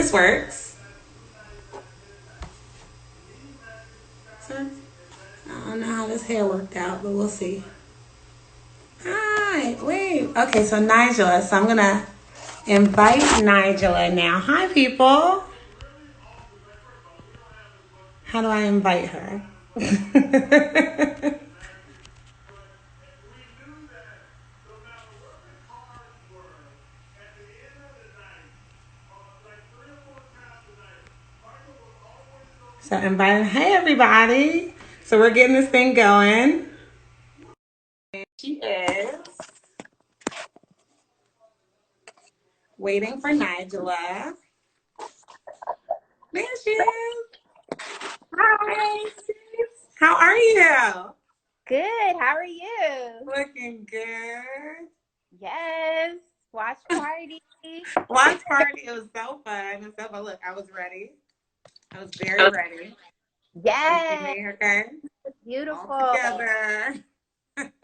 this works. So, I don't know how this hair worked out, but we'll see. Hi, wait. Okay, so Nijla. So I'm gonna invite Nijla now. Hi, people. How do I invite her? So inviting. Hey, everybody. So we're getting this thing going. She is waiting for Nijla. There she is. Hi. How are you? Good. How are you? Looking good. Yes. Watch party. Watch party. It was so fun. It was so fun. Look, I was ready. I was very ready. You see Yes. me, okay? All Beautiful. together.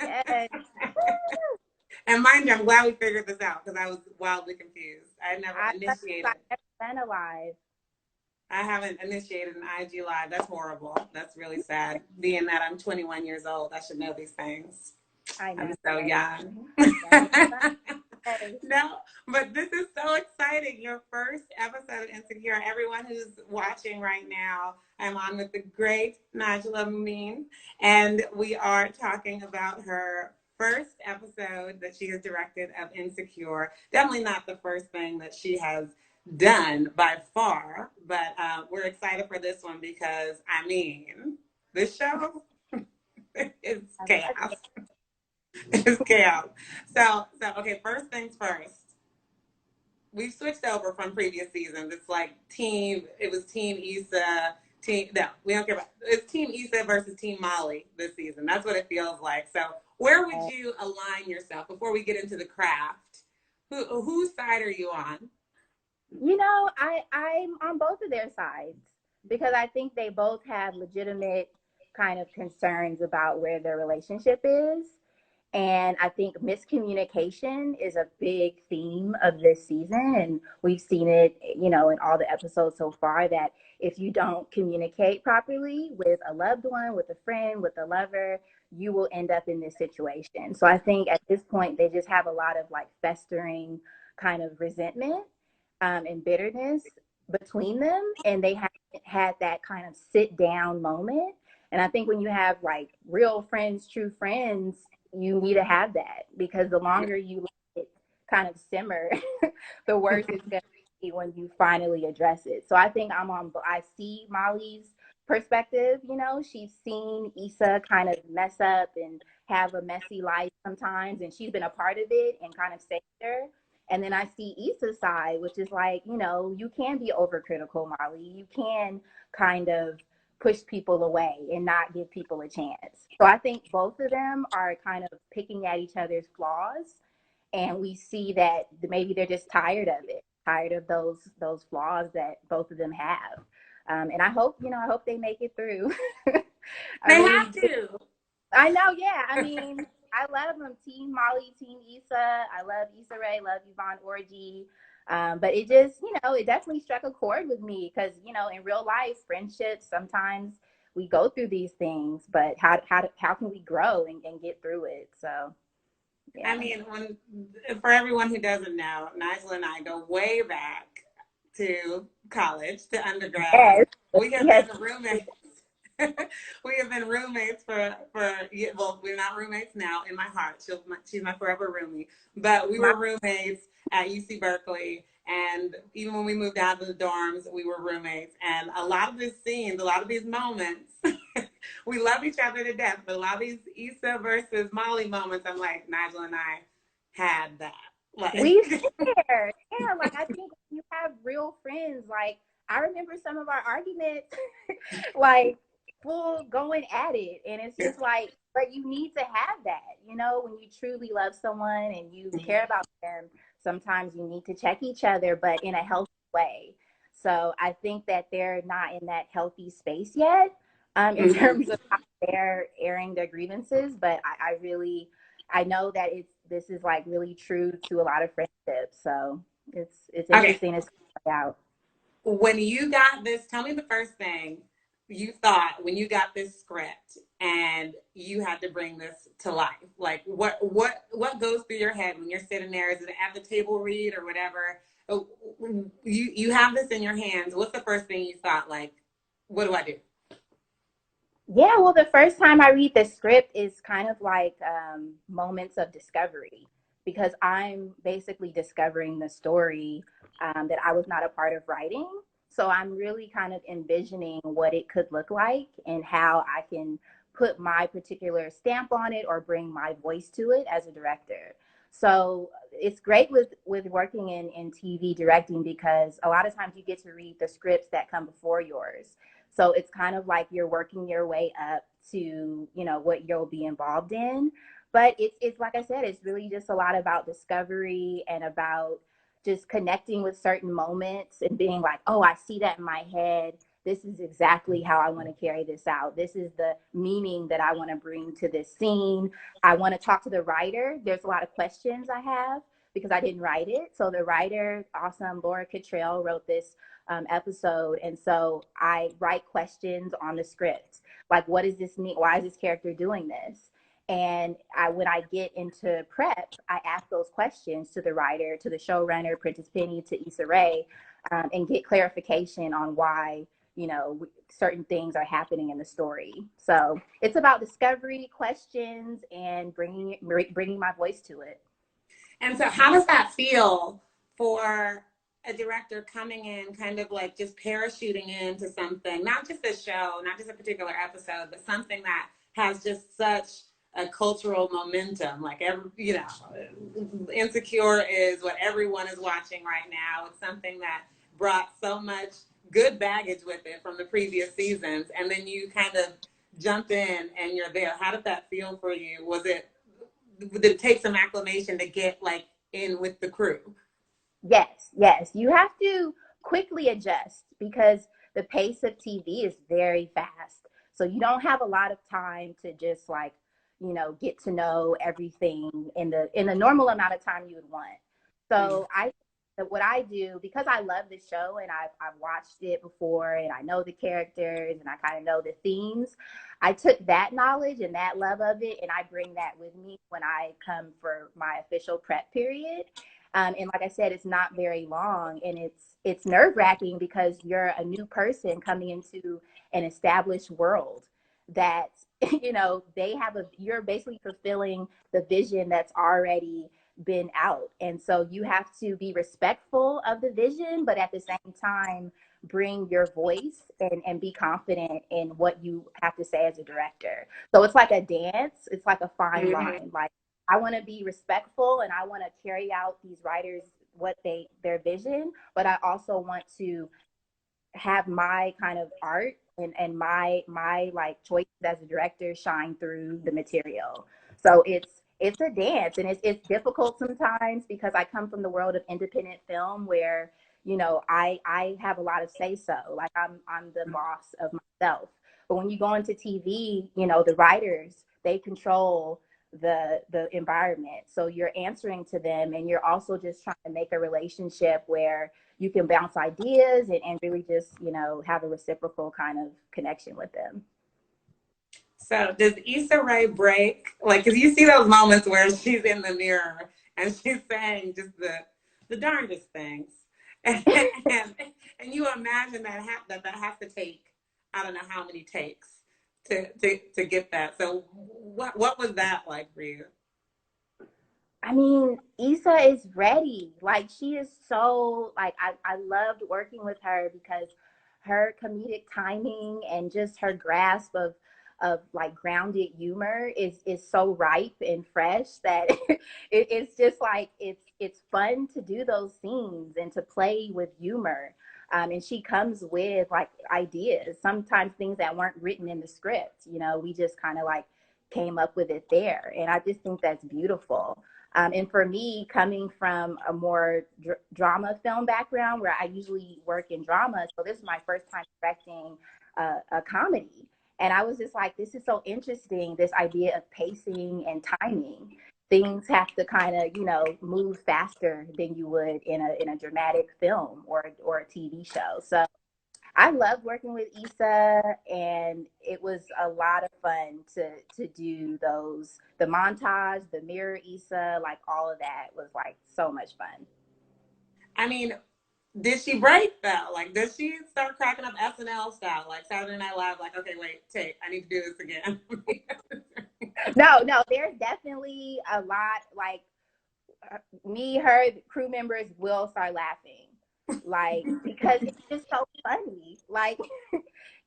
Yes. And mind you, I'm glad we figured this out because I was wildly confused. I never I love you. initiated. I've never been alive. I haven't initiated an IG live. That's horrible. That's really sad. Being that I'm 21 years old, I should know these things. I I'm know, so right? young. Yes. Yes. No, but this is so exciting. Your first episode of Insecure. Everyone who's watching right now, I'm on with the great Nijla Mu'min, and we are talking about her first episode that she has directed of Insecure. Definitely not the first thing that she has done by far, but we're excited for this one because, I mean, this show is I love chaos. it. It's chaos. So okay, first things first. We've switched over from previous seasons. It's like it was Team Issa, no, we don't care about, it's Team Issa versus Team Molly this season. That's what it feels like. So where would you align yourself before we get into the craft? Whose side are you on? I'm on both of their sides because I think they both have legitimate kind of concerns about where their relationship is. And I think miscommunication is a big theme of this season. And we've seen it, in all the episodes so far that if you don't communicate properly with a loved one, with a friend, with a lover, you will end up in this situation. So I think at this point, they just have a lot of like festering kind of resentment and bitterness between them. And they haven't had that kind of sit down moment. And I think when you have like real friends, true friends, you need to have that because the longer you let it kind of simmer, the worse it's going to be when you finally address it. So I think I see Molly's perspective. She's seen Issa kind of mess up and have a messy life sometimes, and she's been a part of it and kind of saved her. And then I see Issa's side, which is like, you can be overcritical, Molly. You can kind of push people away and not give people a chance. So I think both of them are kind of picking at each other's flaws, and we see that maybe they're just tired of it, tired of those flaws that both of them have. And I hope they make it through. I They really have do. to. I know, yeah. I mean, I love them. Team Molly, Team Issa. I love Issa Rae, love Yvonne Orji. But it just, it definitely struck a chord with me because, in real life, friendships, sometimes we go through these things, but how can we grow and get through it? So, I yeah. mean, for everyone who doesn't know, Nigel and I go way back to college, to undergrad. Yes. We have Yes. been roommates. We have been roommates well, we're not roommates now in my heart. She's my forever roomie. But we My, were roommates at UC Berkeley. And even when we moved out of the dorms, we were roommates. And a lot of these scenes, a lot of these moments, we love each other to death. But a lot of these Issa versus Molly moments, I'm like, Nigel and I had that. we've Like, been there. Yeah. Like, I think when you have real friends, like, I remember some of our arguments, like, full going at it. And it's just like, but you need to have that, when you truly love someone and you care about them, sometimes you need to check each other, but in a healthy way. So I think that they're not in that healthy space yet, in terms of how they're airing their grievances. But I know that this is like really true to a lot of friendships. So it's okay, interesting to play out. when you got this, tell me the first thing you thought when you got this script and you had to bring this to life. Like what goes through your head when you're sitting there? Is it at the table read or whatever? You have this in your hands. What's the first thing you thought? Like, what do I do? Yeah, well, the first time I read the script is kind of like moments of discovery because I'm basically discovering the story that I was not a part of writing. So I'm really kind of envisioning what it could look like and how I can put my particular stamp on it or bring my voice to it as a director. So it's great with working in TV directing because a lot of times you get to read the scripts that come before yours. So it's kind of like you're working your way up to, what you'll be involved in. But it's like I said, it's really just a lot about discovery and about just connecting with certain moments and being like, oh, I see that in my head. This is exactly how I want to carry this out. This is the meaning that I want to bring to this scene. I want to talk to the writer. There's a lot of questions I have because I didn't write it. So the writer, awesome Laura Cottrell, wrote this episode. And so I write questions on the script. Like, what does this mean? Why is this character doing this? And when I get into prep, I ask those questions to the writer, to the showrunner, Prentice Penny, to Issa Rae, and get clarification on why, certain things are happening in the story. So it's about discovery, questions, and bringing my voice to it. And so, how does that feel for a director coming in, kind of like just parachuting into something, not just a show, not just a particular episode, but something that has just such a cultural momentum? Like, Insecure is what everyone is watching right now. It's something that brought so much good baggage with it from the previous seasons. And then you kind of jump in and you're there. How did that feel for you? Did it take some acclimation to get like in with the crew? Yes. You have to quickly adjust because the pace of TV is very fast. So you don't have a lot of time to just like, get to know everything in the normal amount of time you would want. Mm. So what I do because I love the show and I've watched it before and I know the characters and I kind of know the themes. I took that knowledge and that love of it and I bring that with me when I come for my official prep period. And like I said, it's not very long, and it's nerve wracking because you're a new person coming into an established world that you're basically fulfilling the vision that's already been out, and so you have to be respectful of the vision, but at the same time bring your voice and be confident in what you have to say as a director. So it's like a dance. It's like a fine Mm-hmm. line. Like I want to be respectful and I want to carry out these writers their vision, but I also want to have my kind of art and my like choices as a director shine through the material. So it's a dance and it's difficult sometimes because I come from the world of independent film where I have a lot of say so, like I'm the boss of myself. But when you go into TV, the writers, they control the environment, so you're answering to them and you're also just trying to make a relationship where you can bounce ideas and really just have a reciprocal kind of connection with them. So does Issa Rae break? Like, cause you see those moments where she's in the mirror and she's saying just the darndest things, and and you imagine that has to take I don't know how many takes to get that. So what was that like for you? I mean, Issa is ready. Like she is so like I loved working with her because her comedic timing and just her grasp of like grounded humor is so ripe and fresh that it's just like it's fun to do those scenes and to play with humor. And she comes with like ideas, sometimes things that weren't written in the script. We just kind of like came up with it there, and I just think that's beautiful. And for me, coming from a more drama film background where I usually work in drama, so this is my first time directing a comedy. And I was just like, this is so interesting, this idea of pacing and timing. things have to kind of, you know, move faster than you would in a dramatic film or a TV show. So I love working with Issa, and it was a lot of fun to do the montage, the mirror Issa, like all of that was like so much fun. I mean, did she break though? Like, did she start cracking up SNL style, like Saturday Night Live? Like, okay, wait, take, I need to do this again. No, there's definitely a lot like me, her, crew members will start laughing, like because it's just so funny. Like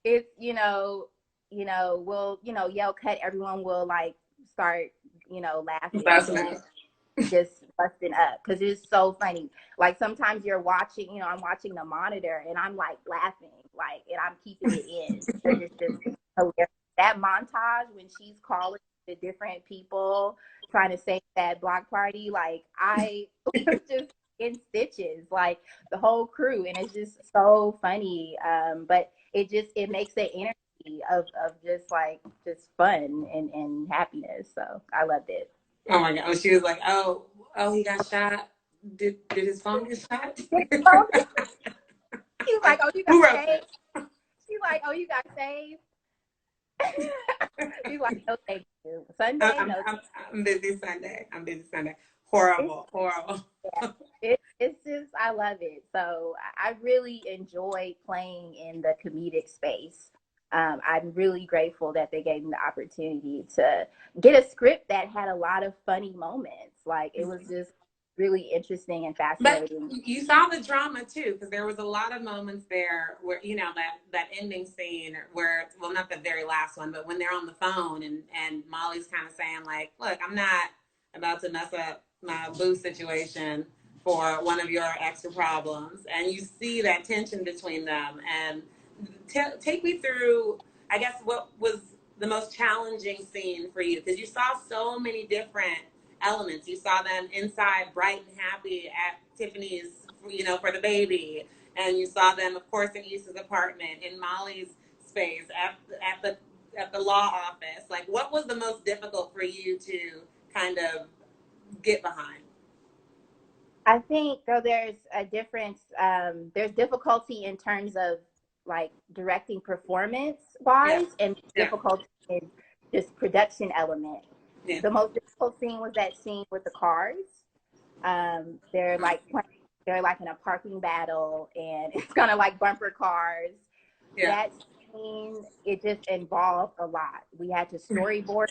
it's we'll yell cut. Everyone will like start laughing That's and it. just busting up because it's so funny. Like sometimes you're watching, I'm watching the monitor and I'm like laughing, like, and I'm keeping it in because it's just hilarious. That montage when she's calling the different people trying to save that block party, like I was just in stitches, like the whole crew, and it's just so funny. But it makes the energy of just fun and happiness. So I loved it. Oh my god! She was like, oh, he got shot. Did his phone get shot? He was like, Like, "Oh, you got who wrote this? saved." She's like, "Oh, you got saved." She's like, "No, thank you." Sunday, I'm, no. I'm, I'm busy Sunday. I'm busy Sunday. It's, Horrible, horrible. yeah, it's just I love it. So I really enjoy playing in the comedic space. I'm really grateful that they gave me the opportunity to get a script that had a lot of funny moments. Like it was just really interesting and But fascinating. you saw the drama too, because there was a lot of moments there where that ending scene where, well, not the very last one, but when they're on the phone and Molly's kind of saying like, "Look, I'm not about to mess up my boo situation for one of your extra problems," and you see that tension between them. And take me through, I guess, what was the most challenging scene for you, because you saw so many different elements. You saw them inside, bright and happy at Tiffany's, for the baby, and you saw them, of course, in Issa's apartment, in Molly's space, at the law office. Like, what was the most difficult for you to kind of get behind? I think though there's a difference. There's difficulty in terms of like directing performance Yeah, wise, and yeah, difficulty in just production element. yeah, The most difficult scene was that scene with the cars. They're like they're like in a parking battle, and it's kind of like bumper cars. yeah, That scene, it just involved a lot. We had to storyboard.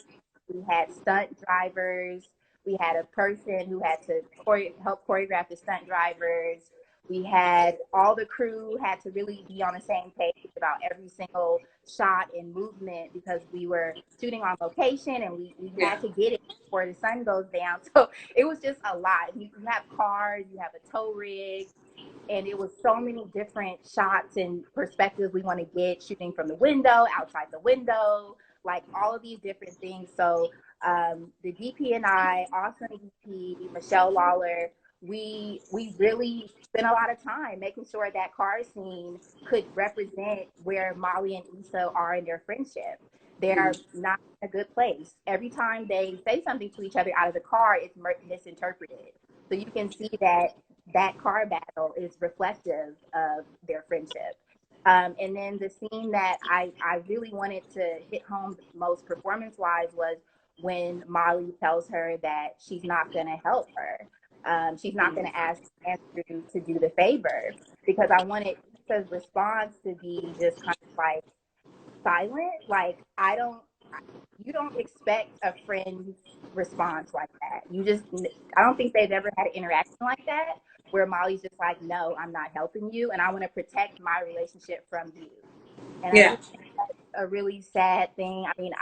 We had stunt drivers. We had a person who had to help choreograph the stunt drivers. We had all the crew had to really be on the same page about every single shot and movement because we were shooting on location and we yeah, had to get it before the sun goes down. So it was just a lot. You have cars, you have a tow rig, and it was so many different shots and perspectives we want to get, shooting from the window, outside the window, like all of these different things. So the DP and I, awesome DP, Michelle Lawler, we really spent a lot of time making sure that car scene could represent where Molly and Issa are in their friendship. They're not in a good place. Every time they say something to each other out of the car, it's misinterpreted. So you can see that car battle is reflective of their friendship. And then the scene that I really wanted to hit home most performance wise was when Molly tells her that she's not going to help her. She's not going to ask Andrew to do the favor because I wanted Issa's response to be just kind of like silent. Like, you don't expect a friend's response like that. I don't think they've ever had an interaction like that where Molly's just like, no, I'm not helping you, and I want to protect my relationship from you. And I yeah, just think that's a really sad thing. I mean,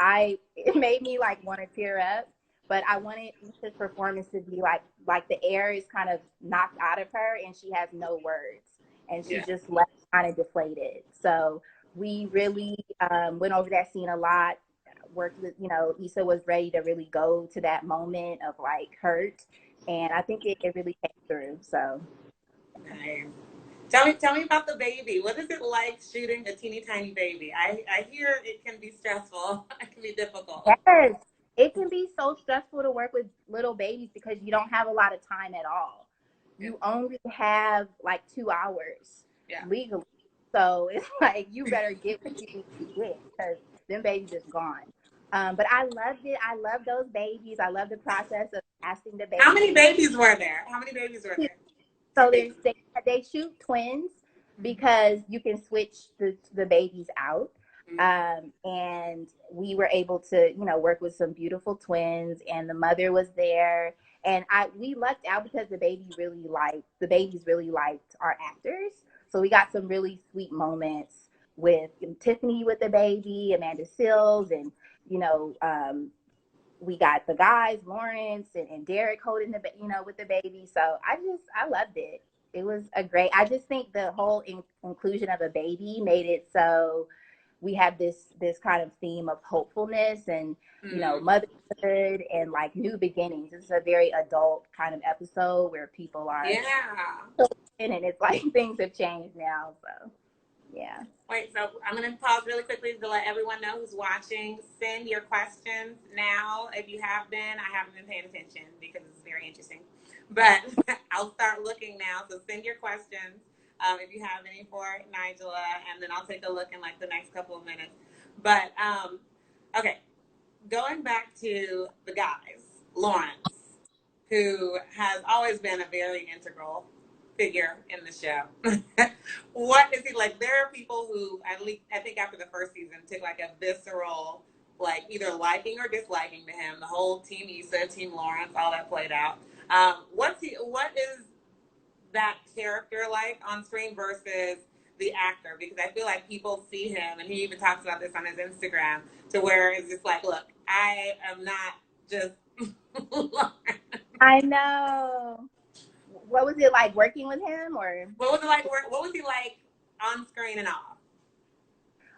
it made me like want to tear up, but I wanted Issa's performance to be like the air is kind of knocked out of her, and she has no words, and she's yeah. just left kind of deflated. So we really went over that scene a lot. Worked with, Issa was ready to really go to that moment of like hurt, and I think it really came through. So Nice. Tell me about the baby. What is it like shooting a teeny tiny baby? I hear it can be stressful. It can be difficult. yes, it can be so stressful to work with little babies because you don't have a lot of time at all. You only have like 2 hours legally. So it's like you better get what you need to get because them babies is gone. But I loved it. I love those babies. I love the process of casting the How many babies. babies were there? How many babies were there? So they shoot twins because you can switch the babies out. And we were able to, work with some beautiful twins, and the mother was there. And we lucked out because the babies really liked our actors. So we got some really sweet moments with Tiffany with the baby, Amanda Sills, and we got the guys, Lawrence and Derek holding with the baby. So I loved it. It was I just think the whole inclusion of a baby made it so we have this kind of theme of hopefulness and, motherhood and like new beginnings. It's a very adult kind of episode where people are, and it's like things have changed now. So, yeah. Wait, so I'm going to pause really quickly to let everyone know who's watching. Send your questions now. If you have been, I haven't been paying attention because it's very interesting. But I'll start looking now. So send your questions if you have any for Nijla, and then I'll take a look in like the next couple of minutes. But, okay, going back to the guys, Lawrence, who has always been a very integral figure in the show. What is he like? There are people who, at least I think after the first season, took like a visceral, like either liking or disliking to him. The whole Team Issa, Team Lawrence, all that played out. What is that character like on screen versus the actor? Because I feel like people see him, and he even talks about this on his Instagram, to where it's just like, look, I am not just Lawrence. I know. What was it like working with him, or what was it like? What was he like on screen and off?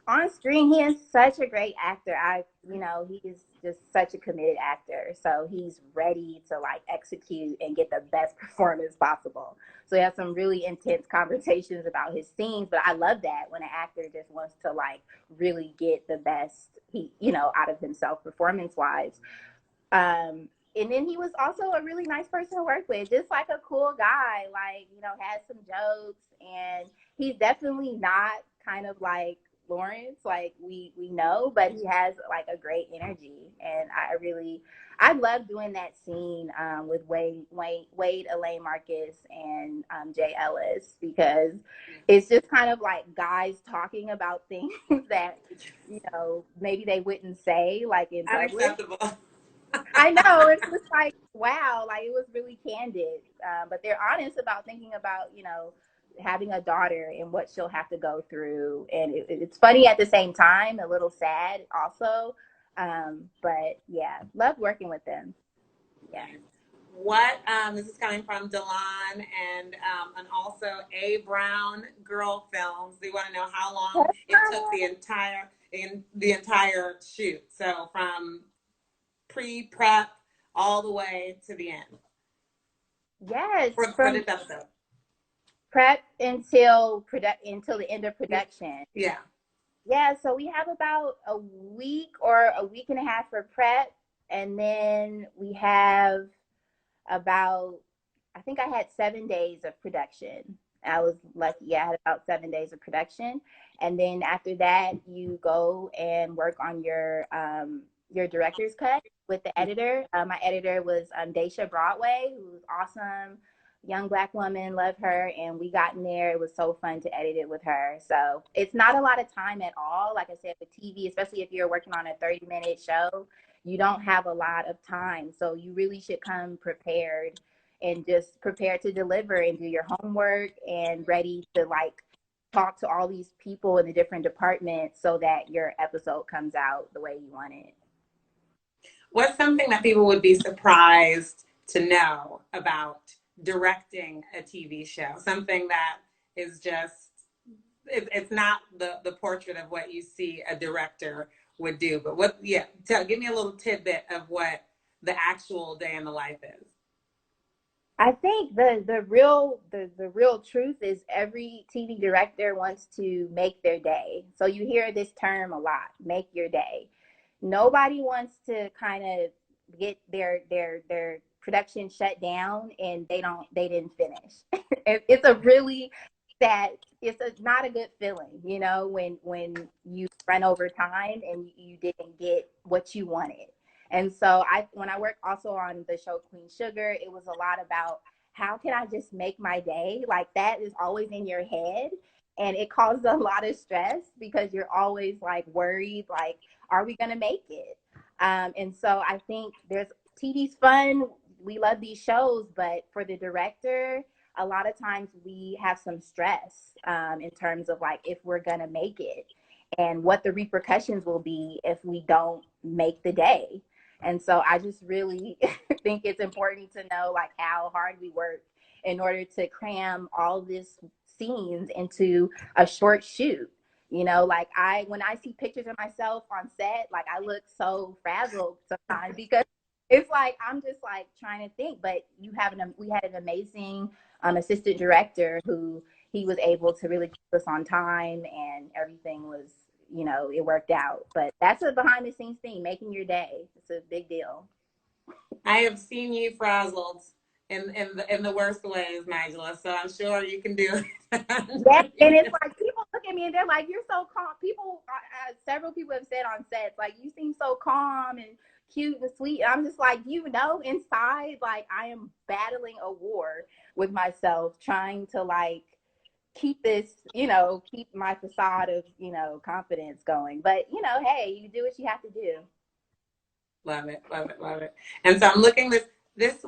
On screen? He is such a great actor. He is just such a committed actor. So he's ready to like execute and get the best performance possible. So he has some really intense conversations about his scenes. But I love that when an actor just wants to like really get the best out of himself performance wise. And then he was also a really nice person to work with, just like a cool guy, like, had some jokes, and he's definitely not kind of like Lawrence, like we know, but he has like a great energy. And I love doing that scene with Wade, Elaine Marcus, and Jay Ellis, because it's just kind of like guys talking about things that, maybe they wouldn't say like in public. I know, it's just like, wow, like it was really candid. But they're honest about thinking about, having a daughter and what she'll have to go through. And it's funny at the same time, a little sad also. But yeah, love working with them. Yeah. What this is coming from Delon and also A Brown Girl Films. We want to know how long it took the entire shoot. So from pre-prep all the way to the end. Yes, for this episode. Prep until the end of production. Yeah. Yeah, so we have about a week or a week and a half for prep, and then we have about, I think I had 7 days of production. I was lucky. I had about 7 days of production. And then after that, you go and work on your director's cut with the editor. My editor was Daisha Broadway, who was awesome, young Black woman, love her. And we got in there. It was so fun to edit it with her. So it's not a lot of time at all. Like I said, with TV, especially if you're working on a 30-minute show, you don't have a lot of time. So you really should come prepared and just prepared to deliver and do your homework and ready to like talk to all these people in the different departments so that your episode comes out the way you want it. What's something that people would be surprised to know about directing a TV show? Something that is just, it's not the portrait of what you see a director would do, but give me a little tidbit of what the actual day in the life is. I think the real truth is every TV director wants to make their day. So you hear this term a lot, make your day. nobody wants to kind of get their production shut down and they didn't finish. It's a really sad, not a good feeling, you know, when you run over time and you didn't get what you wanted. And so when I worked also on the show Queen Sugar, it was a lot about how can I just make my day? Like that is always in your head. And it causes a lot of stress because you're always like worried, like, are we gonna make it? And so I think TV's fun. We love these shows, but for the director, a lot of times we have some stress in terms of like if we're gonna make it and what the repercussions will be if we don't make the day. And so I just really think it's important to know like how hard we work in order to cram all these scenes into a short shoot. You know, like when I see pictures of myself on set, like I look so frazzled sometimes because it's like I'm just like trying to think. But we had an amazing assistant director who he was able to really keep us on time, and everything was, you know, it worked out. But that's a behind the scenes thing, making your day. It's a big deal. I have seen you frazzled in the worst ways, Nijla. So I'm sure you can do Yeah, and it's it. like people look at me and they're like, "You're so calm." Several people have said on sets, like, "You seem so calm and cute and sweet." And I'm just like, you know, inside, like, I am battling a war with myself, trying to like keep this, you know, keep my facade of, you know, confidence going. But you know, hey, you do what you have to do. Love it, love it, love it. And so I'm looking this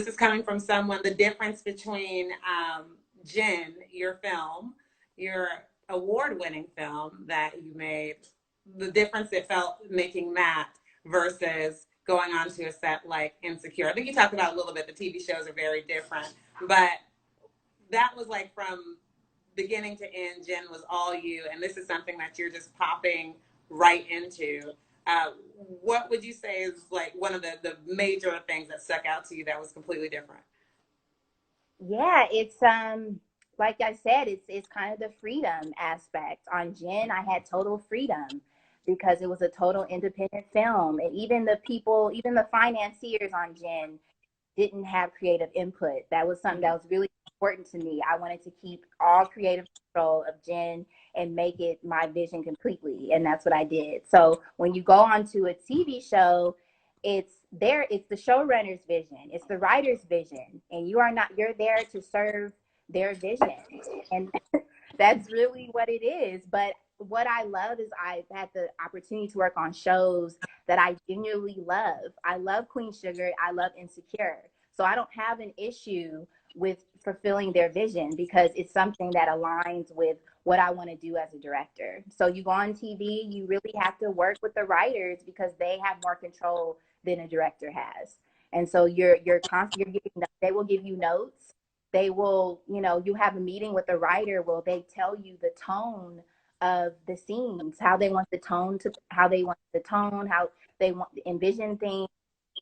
is coming from someone, the difference between Jen, your film, your award-winning film that you made, the difference it felt making that versus going on to a set like Insecure. I think you talked about a little bit, the TV shows are very different, but that was like from beginning to end, Jen was all you, and this is something that you're just popping right into. What would you say is like one of the major things that stuck out to you that was completely different? Yeah, it's like I said, it's kind of the freedom aspect. On Jen, I had total freedom because it was a total independent film. And even the people, even the financiers on Jen didn't have creative input. That was something that was really important to me. I wanted to keep all creative control of Jen and make it my vision completely. And that's what I did. So when you go on to a TV show, it's the showrunner's vision, it's the writer's vision, and you're there to serve their vision. And that's really what it is. But what I love is I've had the opportunity to work on shows that I genuinely love. I love Queen Sugar. I love Insecure. So I don't have an issue with fulfilling their vision because it's something that aligns with what I want to do as a director. So you go on TV, you really have to work with the writers because they have more control than a director has. And so they will give you notes. They will, you know, you have a meeting with the writer. Will they tell you the tone of the scenes, how they want the tone, how they want to envision things,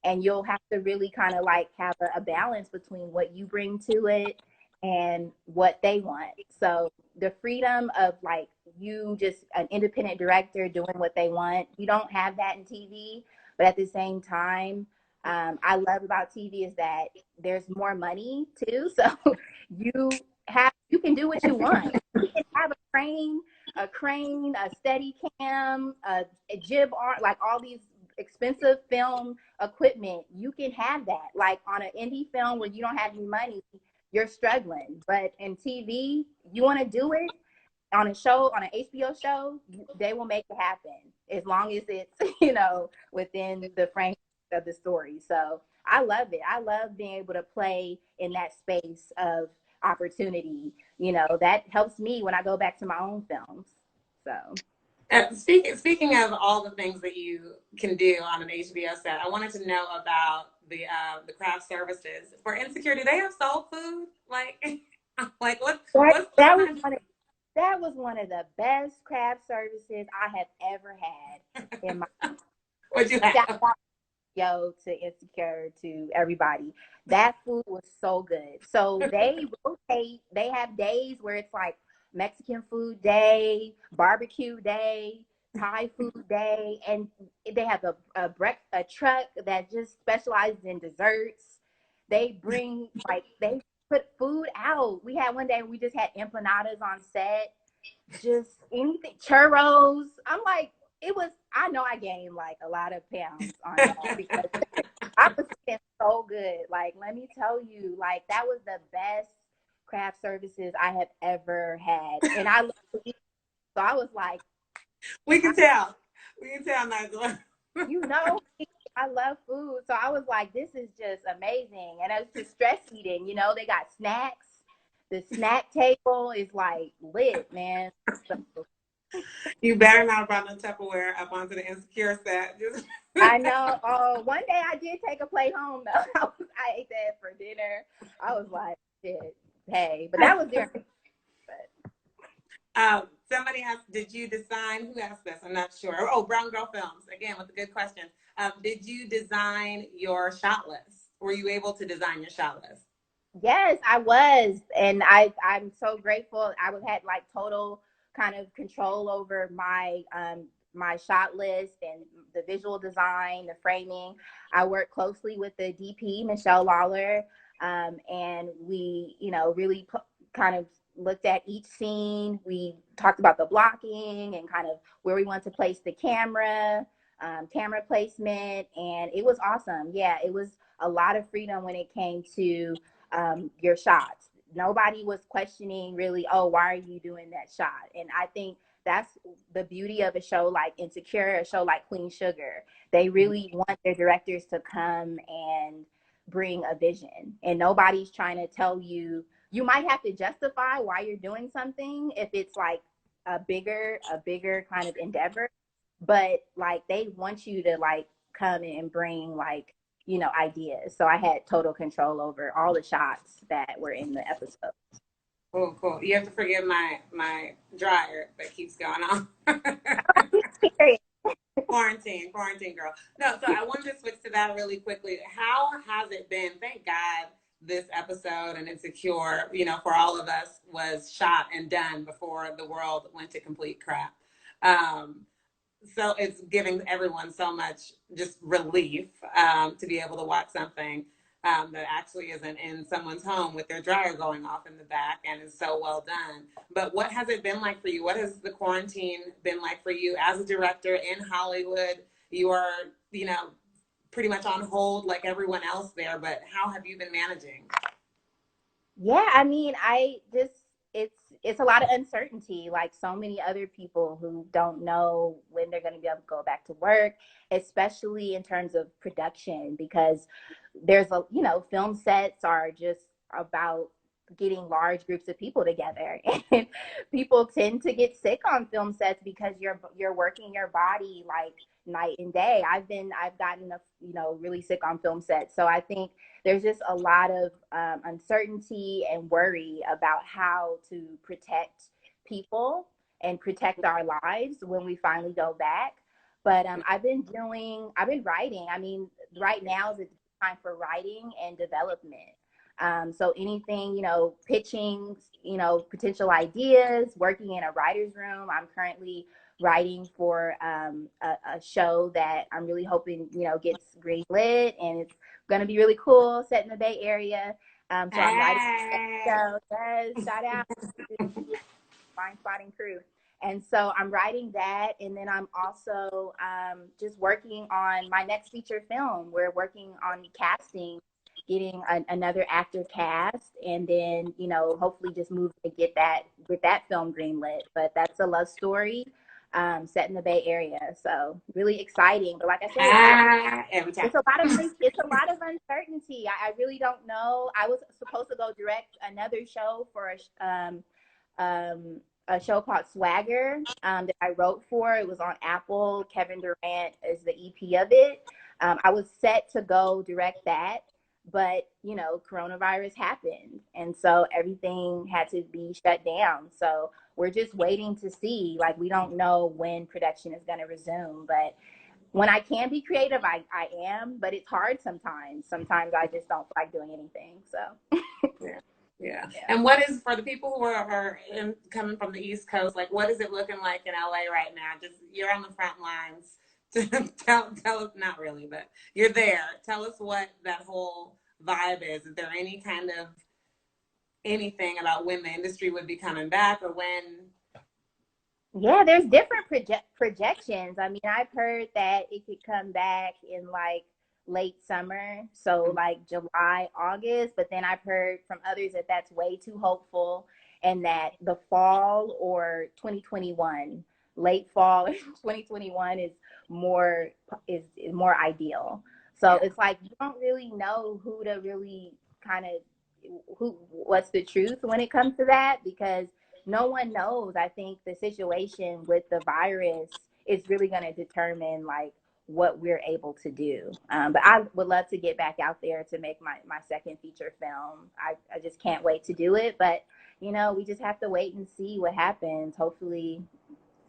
and you'll have to really kind of like have a balance between what you bring to it and what they want. So the freedom of like you just an independent director doing what they want, you don't have that in TV. But at the same time, I love about TV is that there's more money too. So you can do what you want. You can have a steady cam, a jib art, like all these expensive film equipment. You can have that. Like on an indie film where you don't have any money, you're struggling. But in TV, you want to do it on a show, on an HBO show, they will make it happen as long as it's, you know, within the frame of the story. So I love it. I love being able to play in that space of opportunity. You know, that helps me when I go back to my own films. So Speaking of all the things that you can do on an HBO set, I wanted to know about the craft services for Insecure. Do they have soul food? Like, like what that was kind one of that was one of the best craft services I have ever had in my what you shout have? out to Insecure to everybody. That food was so good. So they rotate, they have days where it's like Mexican food day, barbecue day, Thai food day, and they have a truck that just specializes in desserts. They bring like they put food out. We had one day we just had empanadas on set, just anything, churros. I'm like, it was. I know I gained like a lot of pounds on that because I was eating so good. Like, let me tell you, like that was the best craft services I have ever had, and I love to eat. So I was like, We can tell. We can tell, Nigel. you know, I love food. So I was like, this is just amazing. And it's just stress eating, you know, they got snacks. The snack table is like lit, man. So, You better not have brought no Tupperware up onto the Insecure set. Just I know. Oh, one day I did take a plate home though. I ate that for dinner. I was like, shit, hey, but that was during. somebody asked, did you design, who asked this? I'm not sure. Oh, Brown Girl Films, again, with a good question. Did you design your shot list? Were you able to design your shot list? Yes, I was, and I'm so grateful. I was had like total kind of control over my shot list and the visual design, the framing. I worked closely with the DP Michelle Lawler, and we really kind of looked at each scene. We talked about the blocking and kind of where we want to place the camera, camera placement, and it was awesome. Yeah, it was a lot of freedom when it came to your shots. Nobody was questioning really, oh, why are you doing that shot? And I think that's the beauty of a show like Insecure, a show like Queen Sugar. They really want their directors to come and bring a vision. And nobody's trying to tell you, you might have to justify why you're doing something if it's like a bigger kind of endeavor. But like they want you to like come and bring like ideas. So I had total control over all the shots that were in the episode. Oh, cool. You have to forgive my dryer that keeps going on. Quarantine, girl. No, so I wanted to switch to that really quickly. How has it been? Thank God this episode and Insecure, for all of us was shot and done before the world went to complete crap. Um, so it's giving everyone so much just relief to be able to watch something that actually isn't in someone's home with their dryer going off in the back and is so well done. But what has it been like for you? What has the quarantine been like for you as a director in Hollywood? You are, pretty much on hold like everyone else there, but how have you been managing? Yeah, I mean, I just it's a lot of uncertainty, like so many other people who don't know when they're going to be able to go back to work, especially in terms of production, because there's film sets are just about getting large groups of people together, and people tend to get sick on film sets because you're working your body like night and day. I've gotten really sick on film sets, so I think there's just a lot of uncertainty and worry about how to protect people and protect our lives when we finally go back. But I've been writing. I mean, right now is a time for writing and development. So anything, pitching, potential ideas, working in a writer's room. I'm currently writing for a show that I'm really hoping, gets greenlit, and it's going to be really cool, set in the Bay Area. So I'm writing that Hey. show. Yes, shout out to Fine Spotting crew. And so I'm writing that, and then I'm also just working on my next feature film. We're working on casting, getting another actor cast, and then hopefully just move to get that film greenlit. But that's a love story set in the Bay Area, so really exciting. But like I said, Every time. it's a lot of it's a lot of uncertainty. I really don't know. I was supposed to go direct another show for a show called Swagger that I wrote for. It was on Apple. Kevin Durant is the EP of it. I was set to go direct that, but coronavirus happened, and so everything had to be shut down. So we're just waiting to see. Like, we don't know when production is going to resume, but when I can be creative, I am, but it's hard sometimes. Sometimes I just don't like doing anything. So Yeah. Yeah. Yeah. And what is, for the people who are coming from the East Coast, like what is it looking like in LA right now? Just, you're on the front lines. Tell us, not really, but you're there. Tell us what that whole vibe is. Is there any kind of anything about when the industry would be coming back, or when? Yeah, there's different projections. I mean, I've heard that it could come back in like late summer, so like July, August, but then I've heard from others that that's way too hopeful and that the fall or 2021, late fall 2021 is more is more ideal. So Yeah. it's like you don't really know who to really kind of who what's the truth when it comes to that, because no one knows. I think the situation with the virus is really going to determine like what we're able to do. But I would love to get back out there to make my second feature film. I just can't wait to do it. But, you know, we just have to wait and see what happens. Hopefully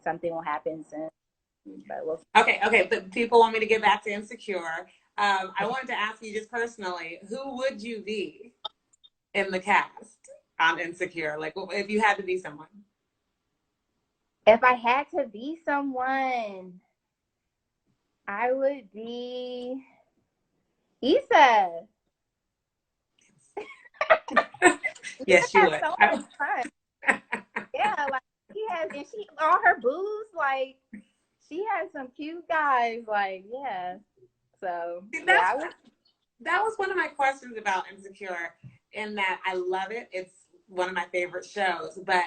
something will happen soon. But we'll see. Okay. But people want me to get back to Insecure. I wanted to ask you just personally, who would you be in the cast on Insecure? Like, if you had to be someone. If I had to be someone, I would be Issa. We Yes, you have would. so much fun. Yeah, like she has, and she all her boos, like she has some cute guys, like yeah. So yeah, That's I would. that was one of my questions about Insecure, in that I love it. It's one of my favorite shows, but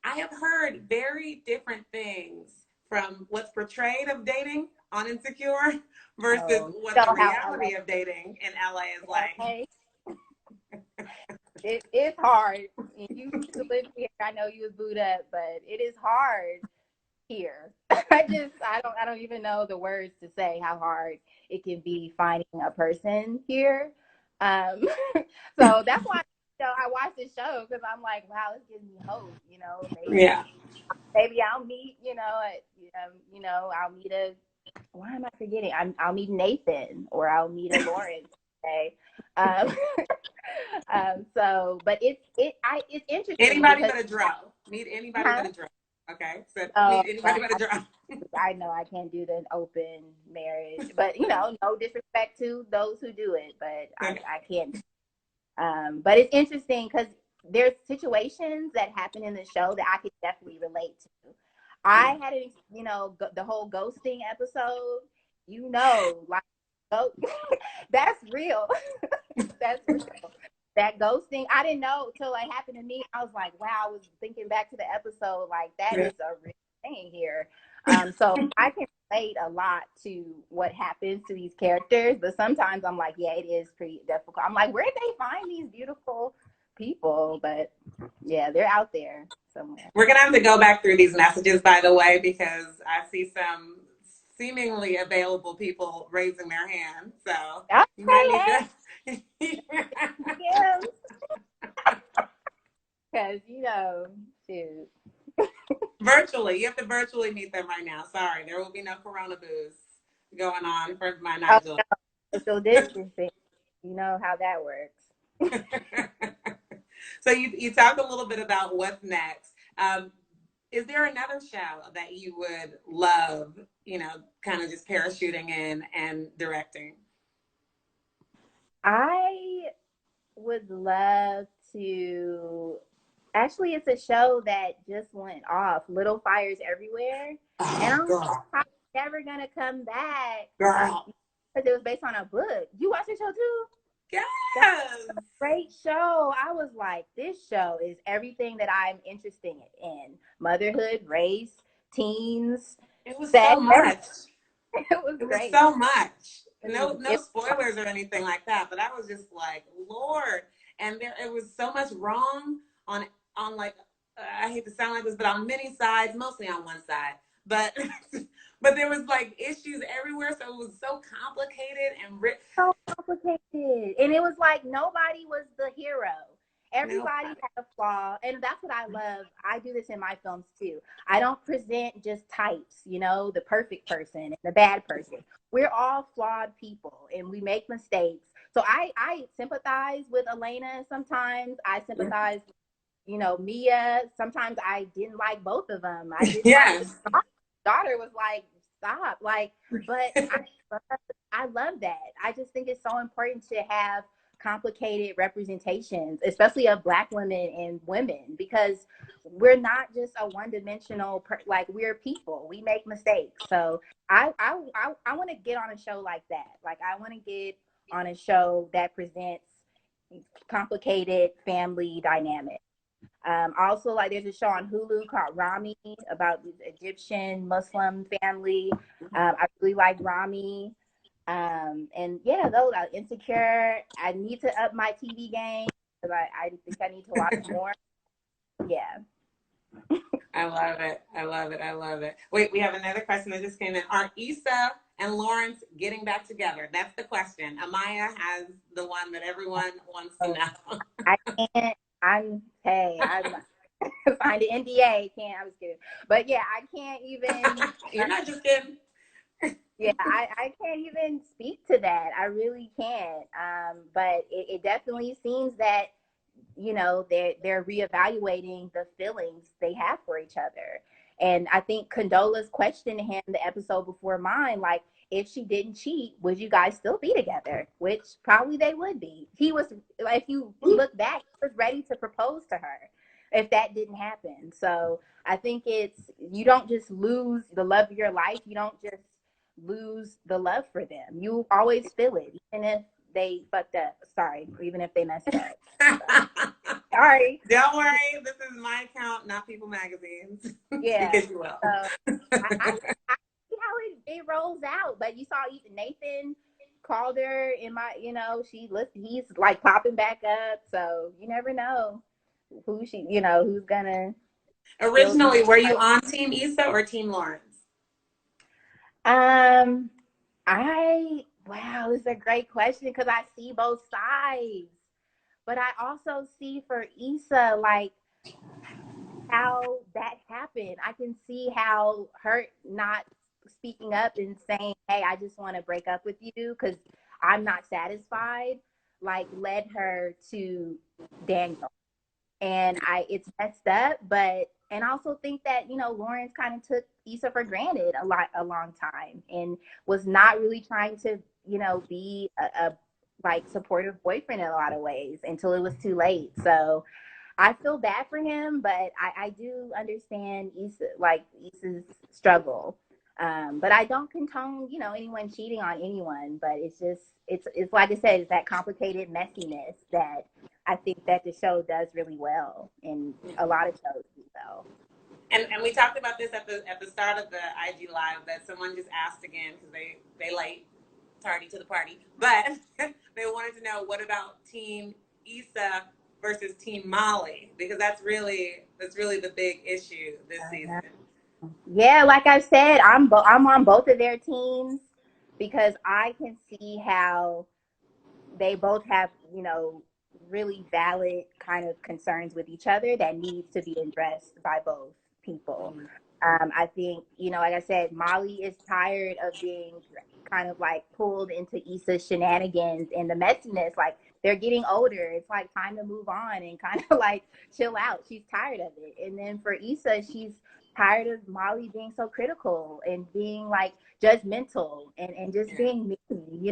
I have heard very different things from what's portrayed of dating on Insecure versus Oh, what you the know how LA, reality of dating in LA is like. LA, it's hard. And you used to live here. I know you was booed up, but it is hard here. I don't even know the words to say how hard it can be finding a person here. Um, so that's why I watch this show, because I'm like, wow, this gives me hope. You know, Yeah. maybe I'll meet. I'll meet a. Why am I forgetting? I'll meet Nathan, or I'll meet a Lawrence. Okay. Um, but it's interesting Anybody because but a Dro. Meet anybody huh? but a Dro. Okay. So Oh meet anybody yeah, but a Dro. I know I can't do the open marriage, but you know, no disrespect to those who do it, but Okay. I can't. But it's interesting because there's situations that happen in the show that I could definitely relate to. I had a, the whole ghosting episode. You know, like, oh, that's real. That's real. That ghosting, I didn't know till it happened to me. I was like, wow. I was thinking back to the episode, like that Yeah. is a real thing here. So I can relate a lot to what happens to these characters, but sometimes I'm like, yeah, it is pretty difficult. I'm like, where did they find these beautiful people? But yeah, they're out there somewhere. We're gonna have to go back through these messages, by the way, because I see some seemingly available people raising their hands. So you might need Okay, to hey, because shoot. virtually. You have to virtually meet them right now. Sorry, there will be no Corona booze going on for my Oh, Nigel. no, social distancing. You know how that works. So you talked a little bit about what's next. Is there another show that you would love, kind of just parachuting in and directing? I would love to. Actually, it's a show that just went off, Little Fires Everywhere. And I Oh, don't know girl, how it's never going to come back girl, because it was based on a book. You watch the show too? That's yes. a great show. I was like, this show is everything that I'm interested in: motherhood, race, teens, It was so sex, everything. much. It was It was great. so much. It was, No it, spoilers or anything like that. But I was just like, Lord. And there, it was so much wrong on like, I hate to sound like this, but on many sides, mostly on one side. But but there was like issues everywhere, so it was so complicated and so complicated. And it was like nobody was the hero. no. Everybody had a flaw. And that's what I love. I do this in my films too. I don't present just types, the perfect person and the bad person. We're all flawed people and we make mistakes. So I sympathize with Elena sometimes. I sympathize, Mia. Sometimes I didn't like both of them. I didn't like the Yes. daughter was like, stop. Like, but I love that. I just think it's so important to have complicated representations, especially of Black women and women, because we're not just a one-dimensional, like we're people. We make mistakes. So I want to get on a show like that. Like I want to get on a show that presents complicated family dynamics. Also, like there's a show on Hulu called Rami about this Egyptian Muslim family. I really like Rami. And yeah, those are Insecure. I need to up my TV game because I think I need to watch more. Yeah. I love it. I love it. I love it. Wait, we have another question that just came in. Are Issa and Lawrence getting back together? That's the question. Amaya has the one that everyone wants to know. I can't. I'm signed an NDA. Can't. I was kidding. But yeah, I can't even. You're not just kidding. Yeah, I can't even speak to that. I really can't. But it definitely seems that they're reevaluating the feelings they have for each other. And I think Condola's question to him the episode before mine, like, if she didn't cheat, would you guys still be together? Which probably they would be. He was, if you look back, he was ready to propose to her if that didn't happen. So I think you don't just lose the love of your life. You don't just lose the love for them. You always feel it, even if they fucked up. Sorry, even if they messed up. Sorry. Don't worry. This is my account, not People Magazine's. Yeah. Because you will. I see how it rolls out. But you saw Nathan called her in he's like popping back up. So you never know who's gonna Originally, were you on Team Issa or Team Lawrence? Wow, this is a great question because I see both sides. But I also see for Issa, like, how that happened. I can see how her not speaking up and saying, hey, I just want to break up with you because I'm not satisfied, like, led her to Daniel. And it's messed up, but and also think that Lawrence kind of took Issa for granted a long time and was not really trying to be a like supportive boyfriend in a lot of ways until it was too late. So I feel bad for him, but I do understand Issa's struggle. But I don't condone anyone cheating on anyone. But it's just it's like I said, it's that complicated messiness that I think that the show does really well, and a lot of shows do well. And we talked about this at the start of the IGLive that someone just asked again because they late, tardy to the party, but they wanted to know, what about Team Issa versus Team Molly, because that's really the big issue this season. Yeah, like I said, I'm on both of their teams because I can see how they both have really valid kind of concerns with each other that needs to be addressed by both people. I think, like I said, Molly is tired of being kind of like pulled into Issa's shenanigans and the messiness. Like, they're getting older. It's like time to move on and kind of like chill out. She's tired of it. And then for Issa, she's tired of Molly being so critical and being like judgmental and just being mean,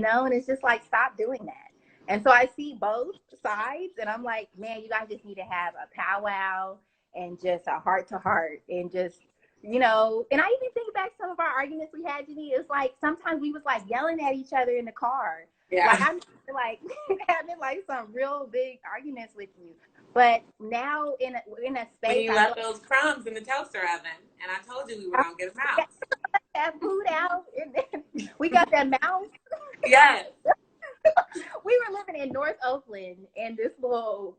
and it's just like, stop doing that. And so I see both sides, and I'm like, man, you guys just need to have a powwow and just a heart to heart, and just, and I even think back some of our arguments we had, Janine. It's like sometimes we was like yelling at each other in the car. Yeah. Like, I'm like having like some real big arguments with you. But now in a space, when you left those crumbs in the toaster oven, and I told you we were gonna get them out. That food out, and then we got that mouse. Yes. We were living in North Oakland in this little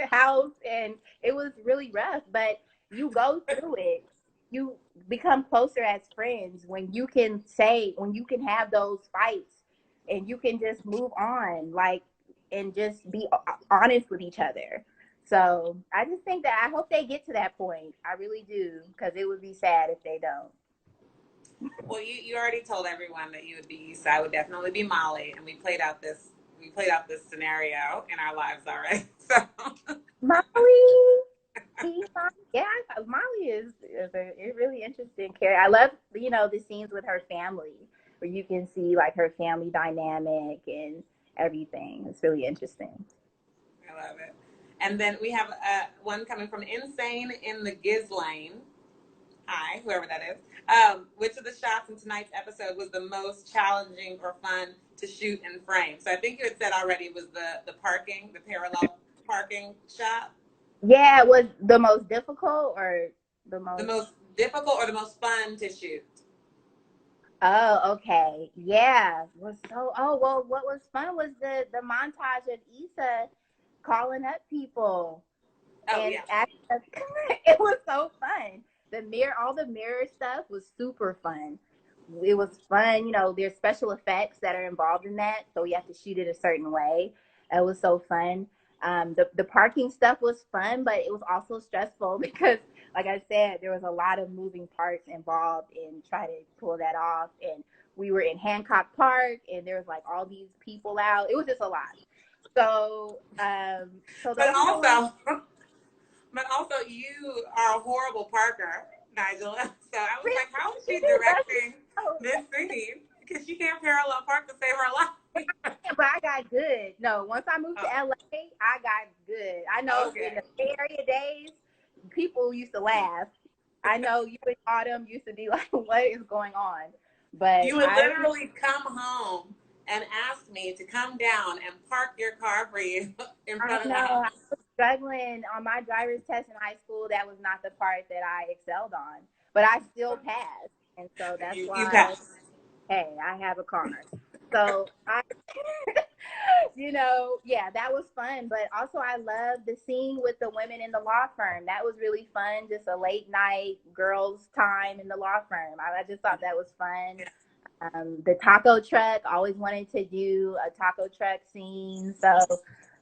house, and it was really rough. But you go through it, you become closer as friends when you can have those fights, and you can just move on, like, and just be honest with each other. So I just think that I hope they get to that point. I really do, because it would be sad if they don't. Well, you already told everyone that you would be Issa. I would definitely be Molly, and we played out this we played out this scenario in our lives already. So Molly. Yeah, Molly is a really interesting character. I love, the scenes with her family where you can see like her family dynamic and everything. It's really interesting. I love it. And then we have one coming from Insane in the Giz Lane. Hi, whoever that is. Which of the shots in tonight's episode was the most challenging or fun to shoot and frame? So I think you had said already it was the parking, the parallel parking shot. Yeah, it was the most difficult or The most difficult or the most fun to shoot? Oh, okay. Yeah. Well, what was fun was the montage of Issa calling up people Oh and yeah. it was so fun. All the mirror stuff was super fun. It was fun, there's special effects that are involved in that, so you have to shoot it a certain way. It was so fun. The parking stuff was fun, but it was also stressful because, like I said, there was a lot of moving parts involved in trying to pull that off. And we were in Hancock Park, and there was like all these people out. It was just a lot. So, so But those are the ones. also, but also, you are a horrible parker, Nigel. So I was like, how is she directing this scene? Because she can't parallel park to save her life. But I got good. No, once I moved to Oh, LA, I got good. I know in okay. the Bay Area days, people used to laugh. I know you and Autumn used to be like, "What is going on?" But You would literally come home and ask me to come down and park your car for you in I front of the know I house. was struggling on my driver's test in high school. That was not the part that I excelled on, but I still passed, and so that's You why. passed. Hey, I have a car. So I yeah, that was fun. But also, I love the scene with the women in the law firm. That was really fun. Just a late night girls' time in the law firm. I just thought that was fun. The taco truck, always wanted to do a taco truck scene. So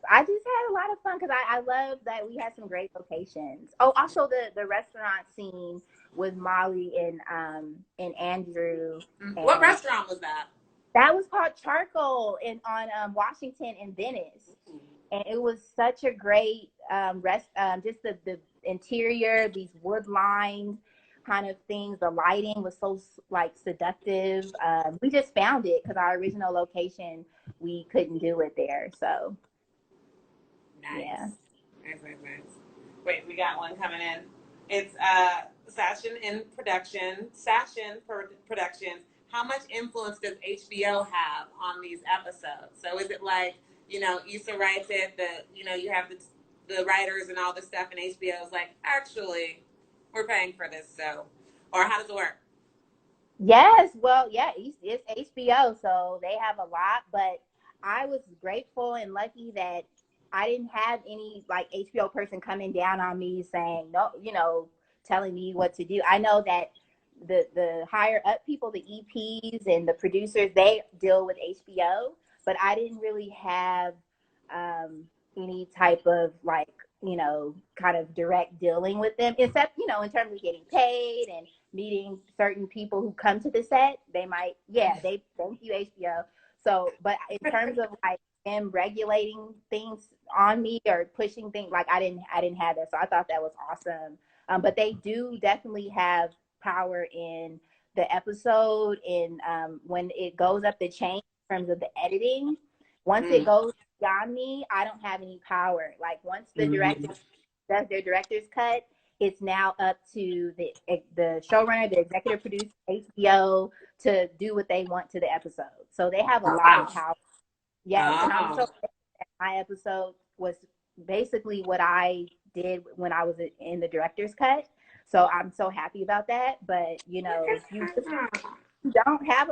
I just had a lot of fun because I love that we had some great locations. Oh, also the restaurant scene with Molly and Andrew. What And restaurant was that? that was called Charcoal on Washington and Venice, and it was such a great just the interior, these wood lined kind of things. The lighting was so like seductive. We just found it because our original location we couldn't do it there. So Nice. yeah. Nice. Wait, we got one coming in. It's Sashin Productions. How much influence does HBO have on these episodes? So is it like, Issa writes it, you have the writers and all this stuff, and HBO is like, actually, we're paying for this, so, or how does it work? Yes, well, yeah, it's HBO, so they have a lot, but I was grateful and lucky that I didn't have any like HBO person coming down on me saying no, telling me what to do. I know that the higher up people, the EPs and the producers, they deal with HBO, but I didn't really have any type of like, kind of direct dealing with them, except, in terms of getting paid and meeting certain people who come to the set. They might, they thank you HBO. So, but in terms of like them regulating things on me or pushing things, like I didn't have that. So I thought that was awesome. But they do definitely have power in the episode, and when it goes up the chain in terms of the editing. Once it goes beyond me, I don't have any power. Like once the director does their director's cut, it's now up to the showrunner, the executive producer, HBO to do what they want to the episode. So they have a lot of Wow. power. Yes, and I'm so glad that my episode was basically what I did when I was in the director's cut. So I'm so happy about that. But you don't have you don't have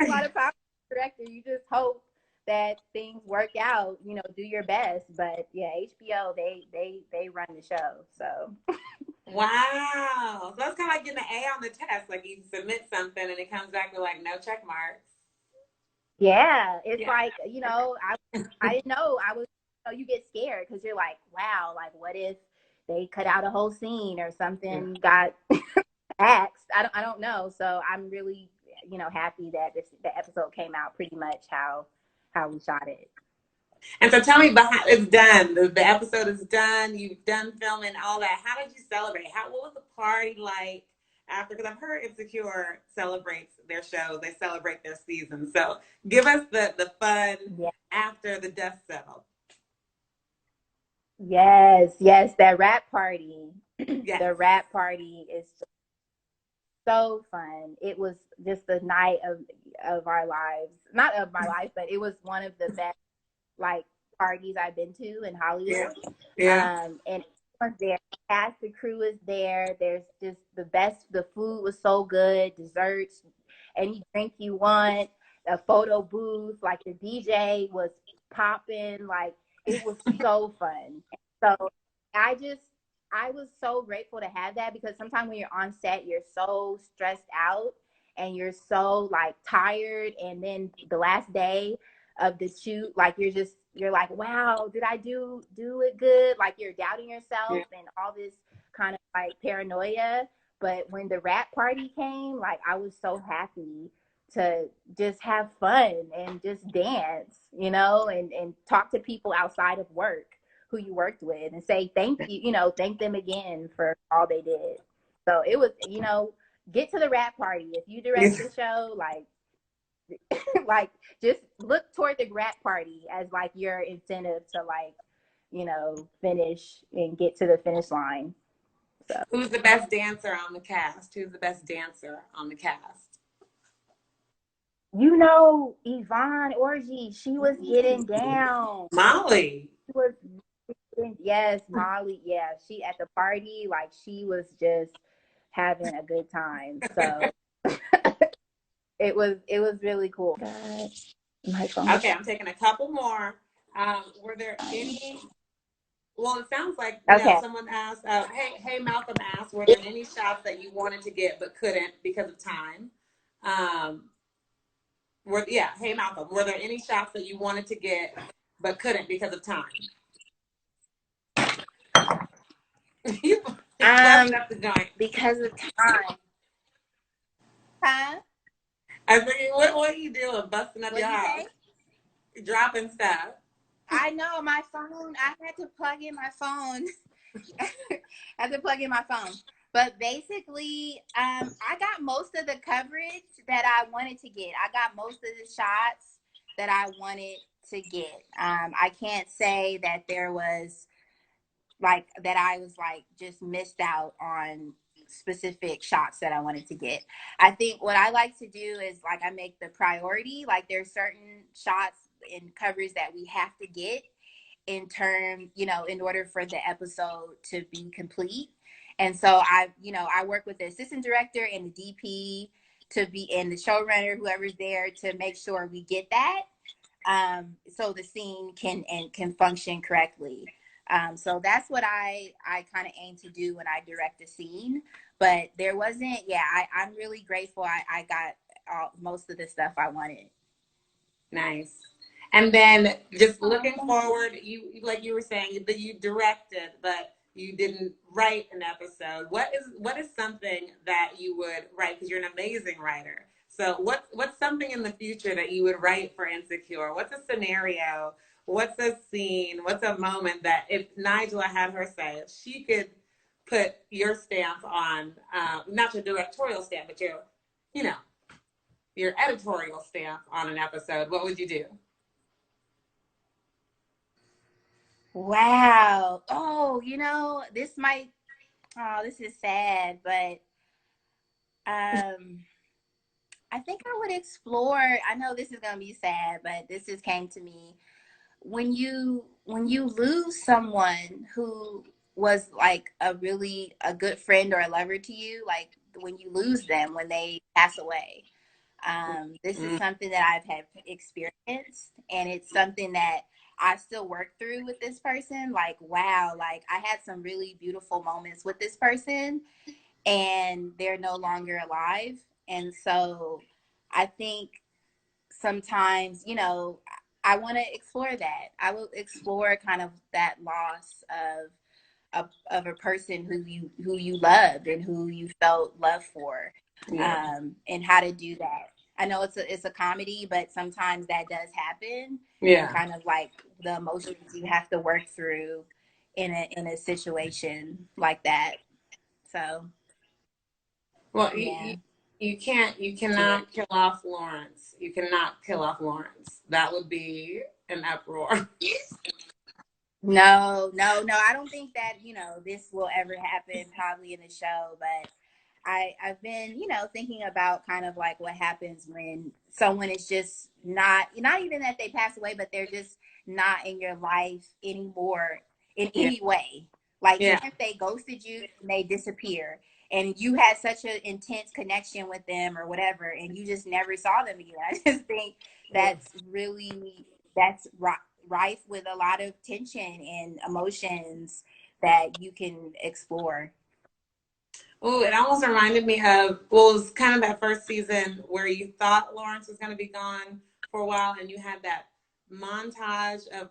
a lot of power as a director. You just hope that things work out, do your best. But yeah, HBO, they run the show. So Wow. So that's kind of like getting an A on the test. Like you submit something and it comes back with like no check marks. yeah, it's Yeah. like, I didn't know. I was, you get scared because you're like, wow, like what if they cut out a whole scene or something got axed? I don't know. So I'm really, happy that the episode came out pretty much how how we shot it. And so tell me, behind it's done. The episode is done. You've done filming, all that. How did you celebrate? What was the party like after? Because I've heard Insecure celebrates their shows. They celebrate their season. So give us the fun after the dust settled. Yes, that rap party. Yes. The rap party is so fun. It was just the night of our lives. Not of my life, but it was one of the best like parties I've been to in Hollywood. And everyone's there. Cast, the crew is there. There's just the best. The food was so good. Desserts, any drink you want. A photo booth, like the DJ was popping. Like it was so fun. So I was so grateful to have that, because sometimes when you're on set, you're so stressed out and you're so like tired, and then the last day of the shoot, like you're like, wow, did I do it good? Like you're doubting yourself and all this kind of like paranoia. But when the rap party came, like I was so happy to just have fun and just dance, and talk to people outside of work who you worked with and say thank you, thank them again for all they did. So it was, get to the rap party. If you direct the show, like like just look toward the rap party as like your incentive to like, finish and get to the finish line. So Who's the best dancer on the cast? Who's the best dancer on the cast? Yvonne Orji, she was getting down. Molly. She was, yes, Molly. Yeah, she at the party, like she was just having a good time. So it was really cool. God, my phone. Okay, I'm taking a couple more. Were there any? Well, it sounds like someone asked. Hey, Malcolm asked, were there any shots that you wanted to get but couldn't because of time? Hey Malcolm, were there any shots that you wanted to get but couldn't because of time? you busting up the joint because of time. Huh? I figured, what are you doing? Busting up your house, dropping stuff. I know my phone. I had to plug in my phone. I had to plug in my phone. But basically, I got most of the coverage that I wanted to get. I got most of the shots that I wanted to get. I can't say that there was like that I was like just missed out on specific shots that I wanted to get. I think what I like to do is like I make the priority. Like there's certain shots and coverage that we have to get in order for the episode to be complete. And so I work with the assistant director and the DP to be and the showrunner, whoever's there, to make sure we get that, so the scene can function correctly. So that's what I kind of aim to do when I direct a scene. But there wasn't, I'm really grateful. I got most of the stuff I wanted. Nice. And then just looking forward, like you were saying that you directed, but you didn't write an episode. What is something that you would write? Because you're an amazing writer. So what's something in the future that you would write for Insecure? What's a scenario? What's a scene? What's a moment that if Nijla had her say, if she could put your stamp on, not your directorial stamp, but your editorial stamp on an episode, what would you do? Wow. Oh, this is sad, but I think I would explore. I know this is gonna be sad, but this just came to me. When you lose someone who was like a good friend or a lover to you, like when you lose them, when they pass away, this is something that I've had experienced, and it's something that I still work through with this person. Like, wow, like I had some really beautiful moments with this person, and they're no longer alive. And so I think sometimes, I want to explore that. I will explore kind of that loss of a person who you loved and who you felt love for, and how to do that. I know it's a comedy, but sometimes that does happen, and Yeah. kind of like the emotions you have to work through in a situation like that. So Well, yeah. you cannot kill off Lawrence. You cannot kill off Lawrence. That would be an uproar. No, no, no. I don't think that, this will ever happen probably in the show, but I've been, thinking about kind of like what happens when someone is just not even that they pass away, but they're just not in your life anymore in Yeah. any way. Like Yeah. even if they ghosted you and they disappear and you had such an intense connection with them or whatever, and you just never saw them again. I just think that's rife with a lot of tension and emotions that you can explore. Oh, it almost reminded me of, well, it was kind of that first season where you thought Lawrence was going to be gone for a while, and you had that montage of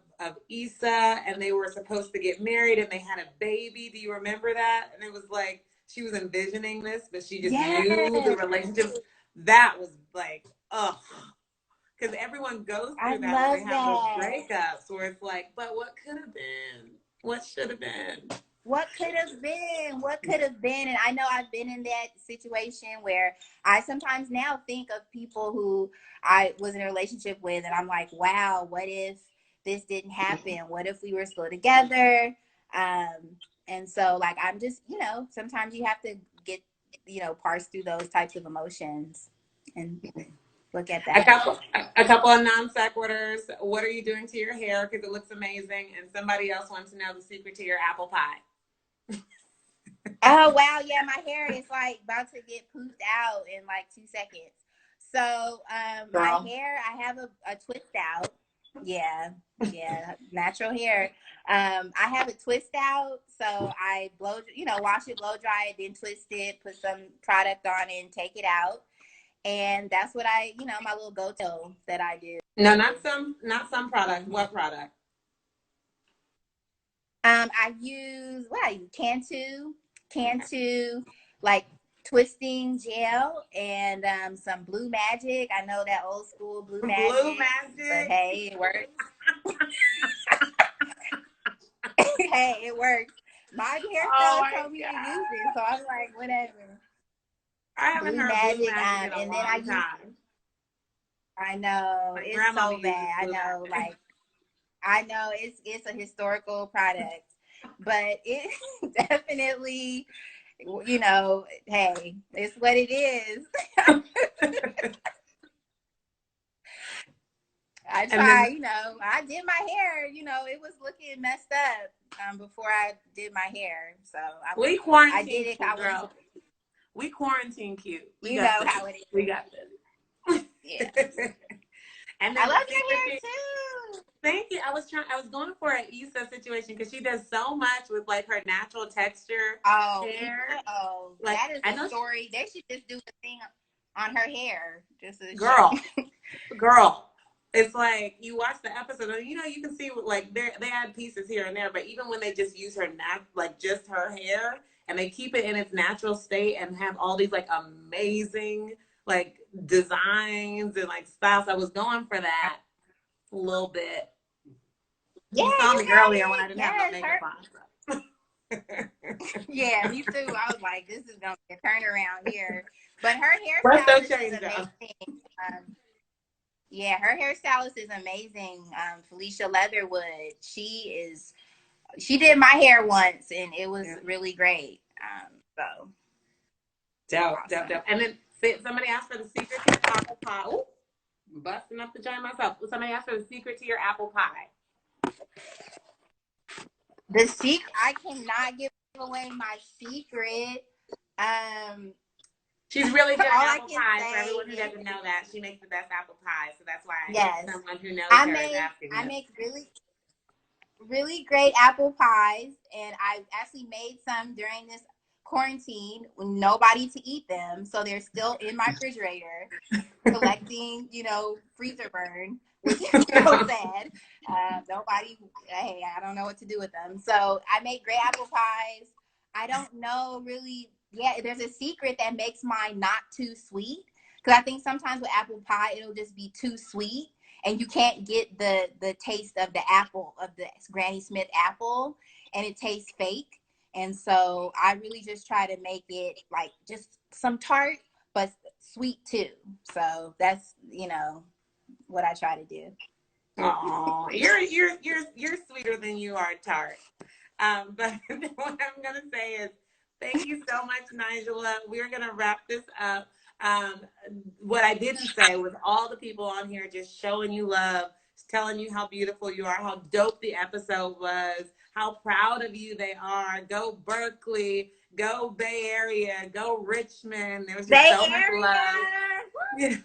Issa, and they were supposed to get married, and they had a baby. Do you remember that? And it was like she was envisioning this, but she just knew the Yes, relationship. That was like, ugh. Because everyone goes I through that when they love have those that. breakups where it's like, but what could have been? What should have been? What could have been? What could have been? And I know I've been in that situation where I sometimes now think of people who I was in a relationship with, and I'm like, wow, what if this didn't happen? What if we were still together? And so, like, I'm just, sometimes you have to get, parse through those types of emotions and look at A that. couple, a couple of non sequiturs. What are you doing to your hair? Because it looks amazing. And somebody else wants to know the secret to your apple pie. Oh wow, yeah, my hair is like about to get poofed out in like 2 seconds. So my Girl. hair, I have a twist out. Yeah, yeah, natural hair. I have a twist out, so I wash it, blow dry it, then twist it, put some product on it, and take it out. And that's what my little go-to that I do. No, not some product. What product? I use Cantu, Okay. like twisting gel and some Blue Magic. I know that old school Blue Blue Magic, but Magic. hey, it works. Hey, it works. My Oh hairstylist my told me to use it, so God. I'm like, whatever. I haven't Blue heard Blue Magic, Magic in a and then I long use. time. I know My it's grandmama so uses bad. I Blue know, Magic. like I know it's a historical product, but it definitely hey, it's what it is. I And try, then I did my hair, it was looking messed up before I did my hair. So we I did quarantine it. cute, girl. We quarantine cute. We You got know this. how it We is. got Yeah. this. And I then the love your secret hair thing. too. Thank you. I was going for an Issa situation because she does so much with like her natural texture Oh, hair. Issa, oh, Like that is I a know, story. They should just do a thing on her hair. Just a show. girl, girl. It's like you watch the episode, and you can see like they add pieces here and there, but even when they just use like just her hair, and they keep it in its natural state and have all these like amazing like designs and like styles. I was going for that a little bit. Yeah, You saw you me had earlier when I it. didn't have no Yes, makeup her. on. Yeah, me too. I was like, this is gonna be a turnaround here. But her What's the hairstylist is change up? amazing. Yeah, her hairstylist is amazing. Felicia Leatherwood. She did my hair once, and it was Yeah. really great. So Dope, dope, awesome. dope. And then somebody asked for the secret to your apple pie. Ooh, busting up the joint myself. Somebody asked for the secret to your apple pie. The secret, I cannot give away my secret. Um, She's really good at all I apple can pie. For say everyone who is doesn't know that, she makes the best apple pie. So that's why yes. someone who knows I her is make asking I this. make really great apple pies, and I actually made some during this quarantine with nobody to eat them, so they're still in my refrigerator collecting, freezer burn, which is so sad. Nobody, hey, I don't know what to do with them. So I make great apple pies. I don't know really. Yeah, there's a secret that makes mine not too sweet. Because I think sometimes with apple pie, it'll just be too sweet, and you can't get the taste of the apple, of the Granny Smith apple, and it tastes fake. And so I really just try to make it like just some tart, but sweet too. So that's, you know, what I try to do. Oh, you're sweeter than you are tart. But what I'm gonna say is, thank you so much, Nijla. We're gonna wrap this up. Um, what I didn't say was all the people on here just showing you love, telling you how beautiful you are, how dope the episode was, how proud of you they are. Go Berkeley, go Bay Area, go Richmond. There was just Bay so much Area. love. Yes,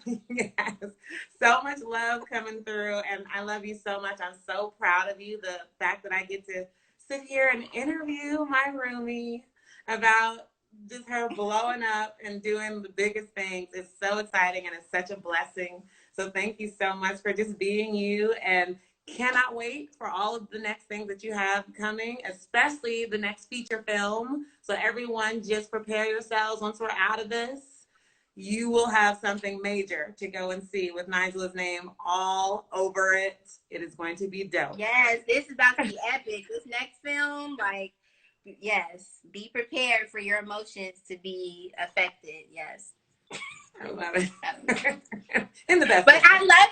so much love coming through, and I love you so much. I'm so proud of you. The fact that I get to sit here and interview my roomie about just her blowing up and doing the biggest things is so exciting, and it's such a blessing. So thank you so much for just being you, and cannot wait for all of the next things that you have coming, especially the next feature film. So everyone, just prepare yourselves. Once we're out of this, you will have something major to go and see with Nijla's name all over it. It is going to be dope. Yes, this is about to be epic. This next film, like, yes, be prepared for your emotions to be affected. Yes. I love it. In the best But way. I love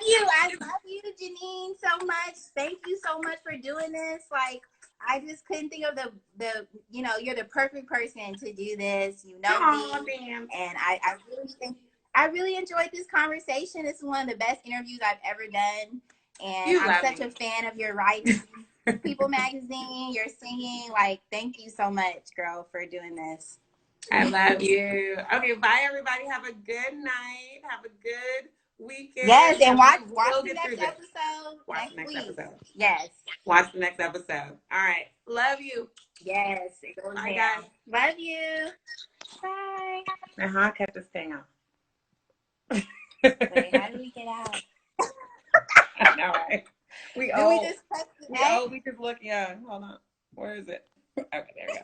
you, Janine, so much. Thank you so much for doing this. Like, I just couldn't think of the you know, you're the perfect person to do this. You know me. Damn. And I really think I really enjoyed this conversation. It's one of the best interviews I've ever done. And I'm such a fan of your writing. People Magazine, your singing. Like, thank you so much, girl, for doing this. I love you. Okay, bye everybody. Have a good night. Have a good weekend. Yes, and watch we'll the next episode next week. Yes. Watch the next episode. All right. Love you. Yes. It goes bye, down. guys. Love you. Bye. I kept this thing off. Wait, how do we get out? I know, right? We just press the we just look young. Hold on. Where is it? Okay, there we go.